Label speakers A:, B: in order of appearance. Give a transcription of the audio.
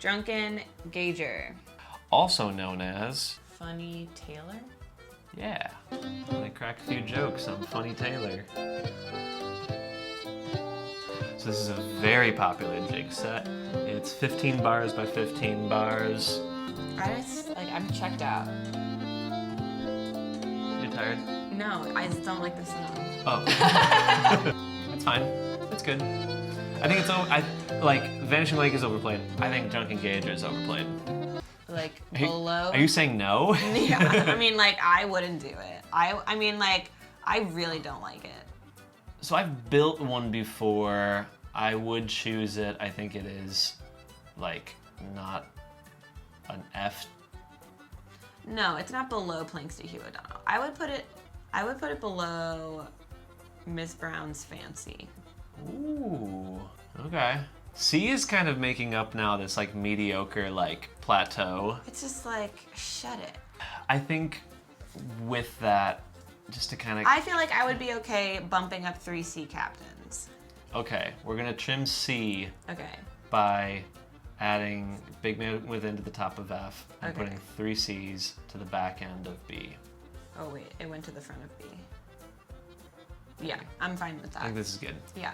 A: Drunken Gauger.
B: Also known as...
A: Funny Taylor?
B: Yeah. I crack a few jokes on Funny Taylor. So this is a very popular jig set. It's 15 bars by 15 bars.
A: I'm checked out.
B: You're tired?
A: No, I just don't like the song.
B: Oh. It's fine. It's good. I think Vanishing Lake is overplayed. I think Drunken Gauger is overplayed.
A: Like, below?
B: Are you saying no?
A: Yeah, I mean, like, I wouldn't do it. I mean, like, I really don't like it.
B: So I've built one before. I would choose it. I think it is, like, not an F.
A: No, it's not below Planks to Hugh O'Donnell. I would put it below Miss Brown's Fancy.
B: Ooh, okay. C is kind of making up now this, like, mediocre, like, plateau.
A: It's just like, shut it.
B: I think with that, just to kind of...
A: I feel like I would be okay bumping up 3 C captains.
B: Okay, we're gonna trim C
A: Okay.
B: by adding Big Man Within to the top of F and
A: Okay.
B: putting 3 Cs to the back end of B.
A: Oh wait, it went to the front of B. Yeah, I'm fine with
B: I
A: that.
B: think this is good.
A: Yeah.